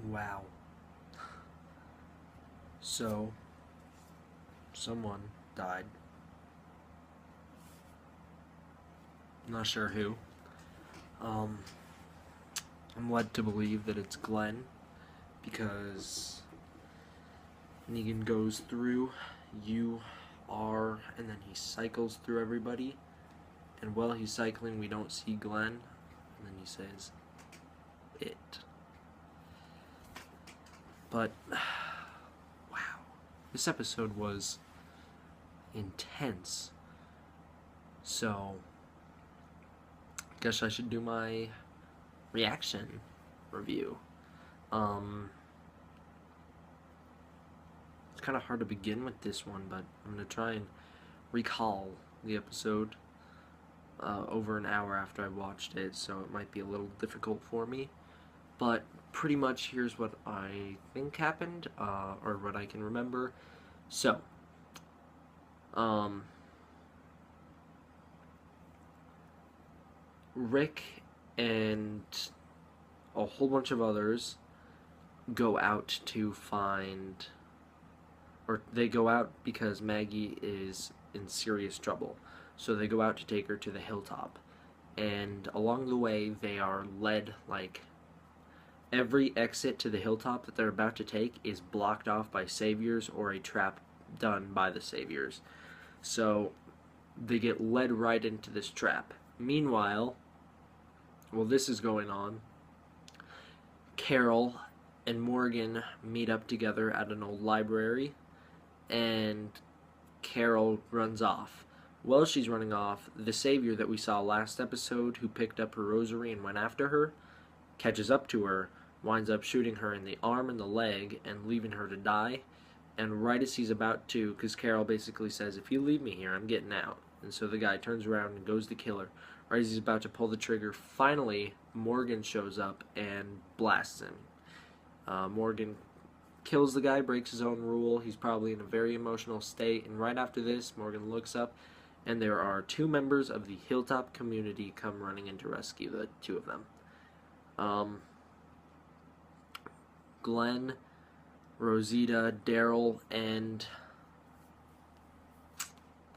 Wow. So, someone died. Not sure who. Um, I'm led to believe that it's Glenn because Negan goes through you are and then he cycles through everybody, and while he's cycling we don't see Glenn, and then he says it. But wow, this episode was intense. So guess I should do my reaction review. It's kind of hard to begin with this one, but I'm going to try and recall the episode over an hour after I watched it, so it might be a little difficult for me. But pretty much here's what I think happened, or what I can remember. So, Rick and a whole bunch of others go out to find, or they go out because Maggie is in serious trouble. So they go out to take her to the hilltop. And along the way, they are led, like, every exit to the hilltop that they're about to take is blocked off by saviors or a trap done by the saviors. So they get led right into this trap. Meanwhile, while this is going on, Carol and Morgan meet up together at an old library, and Carol runs off. While she's running off, the savior that we saw last episode, who picked up her rosary and went after her, catches up to her, winds up shooting her in the arm and the leg and leaving her to die. And right as he's about to, because Carol basically says, if you leave me here, I'm getting out. And so the guy turns around and goes to kill her. Right as he's about to pull the trigger, finally Morgan shows up and blasts him. Morgan kills the guy, breaks his own rule. He's probably in a very emotional state. And right after this, Morgan looks up, and there are two members of the Hilltop community come running in to rescue the two of them. Glenn, Rosita, Daryl, and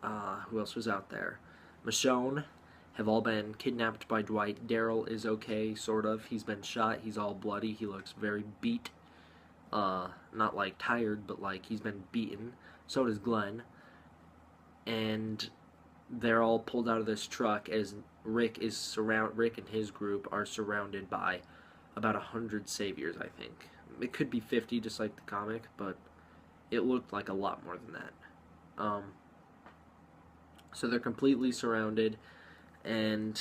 who else was out there? Michonne have all been kidnapped by Dwight. Daryl is okay, sort of. He's been shot. He's all bloody. He looks very beat. Not like tired, but like he's been beaten. So does Glenn. And they're all pulled out of this truck as Rick and his group are surrounded by about 100 saviors, I think. It could be 50, just like the comic, but it looked like a lot more than that. So they're completely surrounded, and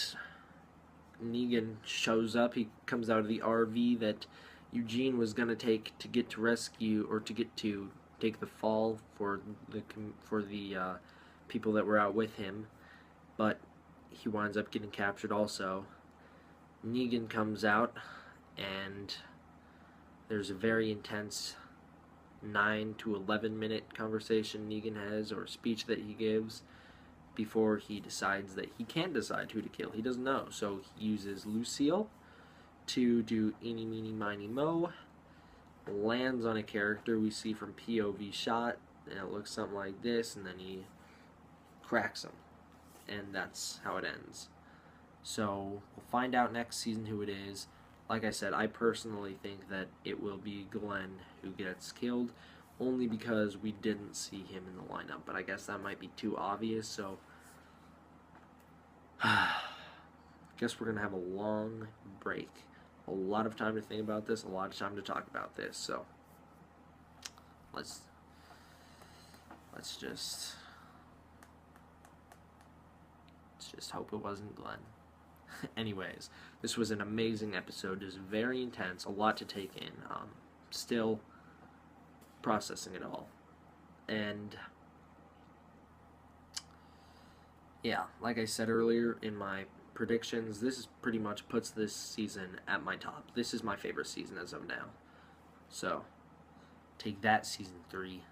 Negan shows up. He comes out of the RV that Eugene was going to take to get to rescue, or to get to take the fall for the people that were out with him, but he winds up getting captured also. Negan comes out, and there's a very intense 9 to 11 minute conversation Negan has, or speech that he gives, before he decides that he can't decide who to kill. He doesn't know, so he uses Lucille to do eeny, meeny, miny, mo, lands on a character we see from POV shot, and it looks something like this, and then he cracks him, and that's how it ends. So we'll find out next season who it is. Like I said, I personally think that it will be Glenn who gets killed, only because we didn't see him in the lineup, but I guess that might be too obvious, so guess we're going to have a long break. A lot of time to think about this, a lot of time to talk about this, so let's just hope it wasn't Glenn. Anyways, this was an amazing episode. It was very intense, a lot to take in. Still processing it all. And yeah, like I said earlier in my predictions, this is pretty much puts this season at my top. This is my favorite season as of now. So, take that, season 3.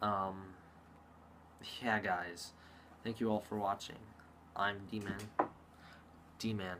Yeah, guys. Thank you all for watching. I'm D-Man. D-Man.